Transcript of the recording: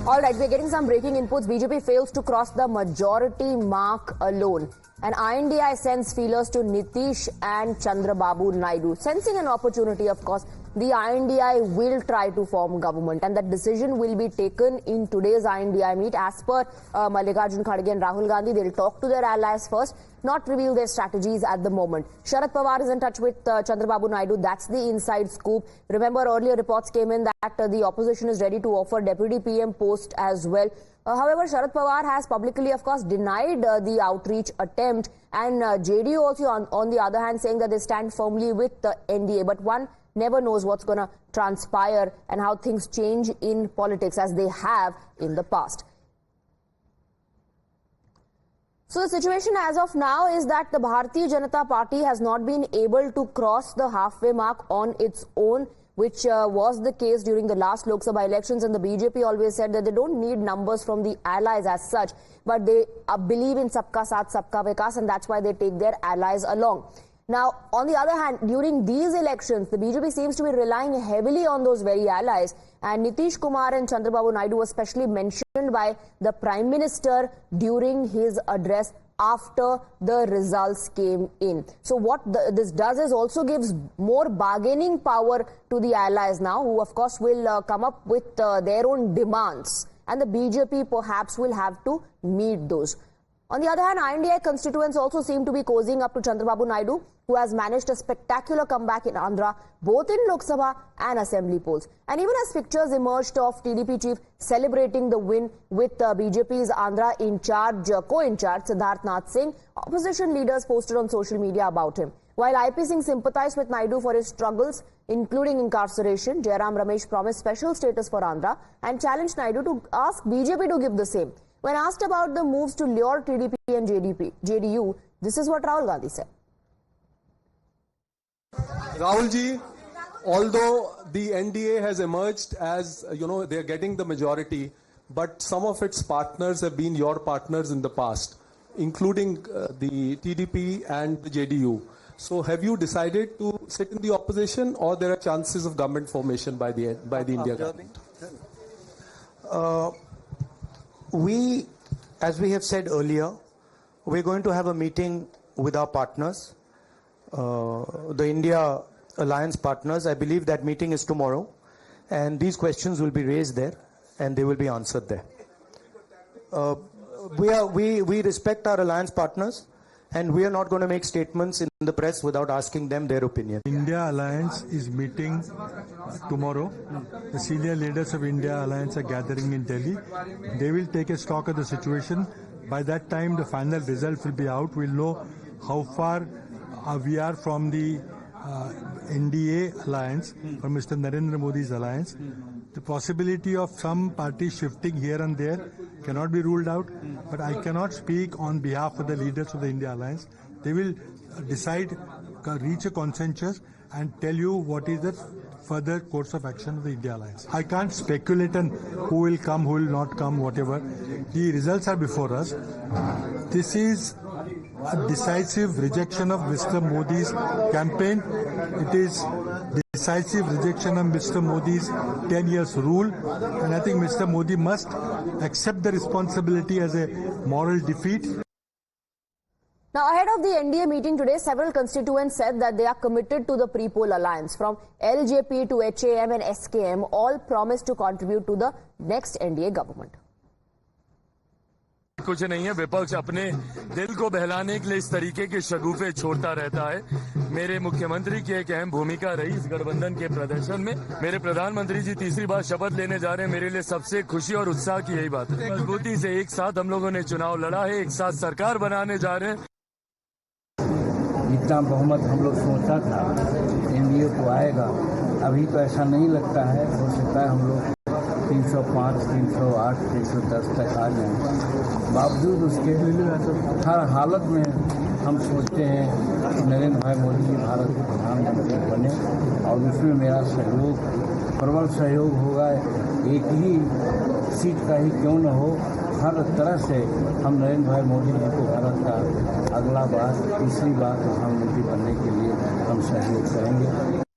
All right, we're getting some breaking inputs. BJP fails to cross the majority mark alone. And INDI sends feelers to Nitish and Chandrababu Naidu. Sensing an opportunity, of course, the INDI will try to form government. And that decision will be taken in today's INDI meet. As per Mallikarjun Kharge and Rahul Gandhi, they'll talk to their allies first, not reveal their strategies at the moment. Sharad Pawar is in touch with Chandrababu Naidu. That's the inside scoop. Remember, earlier reports came in that the opposition is ready to offer Deputy PM post as well. However, Sharad Pawar has publicly, of course, denied the outreach attempt, and JDU also, on the other hand, saying that they stand firmly with the NDA. But one never knows what's going to transpire and how things change in politics, as they have in the past. So the situation as of now is that the Bharatiya Janata Party has not been able to cross the halfway mark on its own, which was the case during the last Lok Sabha elections. And the BJP always said that they don't need numbers from the allies as such, but they believe in Sabka Saath, Sabka Vikas, and that's why they take their allies along. Now, on the other hand, during these elections, the BJP seems to be relying heavily on those very allies. And Nitish Kumar and Chandrababu Naidu were especially mentioned by the Prime Minister during his address after the results came in. So what this does is also gives more bargaining power to the allies now, who of course will come up with their own demands, and the BJP perhaps will have to meet those. On the other hand, INDI constituents also seem to be cozying up to Chandrababu Naidu, who has managed a spectacular comeback in Andhra, both in Lok Sabha and Assembly polls. And even as pictures emerged of TDP chief celebrating the win with BJP's Andhra co-in charge, Siddharth Nath Singh, opposition leaders posted on social media about him. While IP Singh sympathized with Naidu for his struggles, including incarceration, Jairam Ramesh promised special status for Andhra and challenged Naidu to ask BJP to give the same. When asked about the moves to lure TDP and JDU, this is what Rahul Gandhi said. Rahul ji, although the NDA has emerged as, they're getting the majority, but some of its partners have been your partners in the past, including the TDP and the JDU. So have you decided to sit in the opposition, or there are chances of government formation by the India government? As we have said earlier, we're going to have a meeting with our partners, the India Alliance partners. I believe that meeting is tomorrow, and these questions will be raised there and they will be answered there. We respect our alliance partners, and we are not going to make statements in the press without asking them their opinion. India Alliance is meeting tomorrow. The senior leaders of India Alliance are gathering in Delhi. They will take a stock of the situation. By that time, the final result will be out. We'll know how far we are from the NDA alliance, from Mr. Narendra Modi's alliance. The possibility of some parties shifting here and there cannot be ruled out, but I cannot speak on behalf of the leaders of the India Alliance. They will decide, reach a consensus, and tell you what is the further course of action of the India Alliance. I can't speculate on who will come, who will not come, whatever. The results are before us. This is a decisive rejection of Mr. Modi's campaign. It is decisive rejection of Mr. Modi's 10 years rule, and I think Mr. Modi must accept the responsibility as a moral defeat. Now, ahead of the NDA meeting today, several constituents said that they are committed to the pre-poll alliance. From LJP to HAM and SKM, all promised to contribute to the next NDA government. कुछ नहीं है, विपक्ष अपने दिल को बहलाने के लिए इस तरीके के शगुफे छोड़ता रहता है। मेरे मुख्यमंत्री की एक अहम भूमिका रही इस गठबंधन के प्रदर्शन में। मेरे प्रधानमंत्री जी तीसरी बार शपथ लेने जा रहे हैं। मेरे लिए सबसे खुशी और उत्साह की यही बात है। मजबूती से एक साथ हम लोगों ने चुनाव लड़ा है, एक साथ सरकार बनाने जा रहे हैं। जितना बहुमत हम लोग सोचा था एनडीए को आएगा, अभी तो ऐसा नहीं लगता है। हो सकता है हम लोग 305, 308, 310 तक आ जाएं। बावजूद उसके हर हालत में हम सोचते हैं कि नरेंद्र भाई मोदी जी भारत के प्रधानमंत्री बने, और उसमें मेरा सहयोग, प्रबल सहयोग होगा। एक ही सीट का ही क्यों न हो, हर तरह से हम नरेंद्र भाई मोदी जी को भारत का अगला बार, तीसरी बार प्रधानमंत्री बनने के लिए हम सहयोग करेंगे।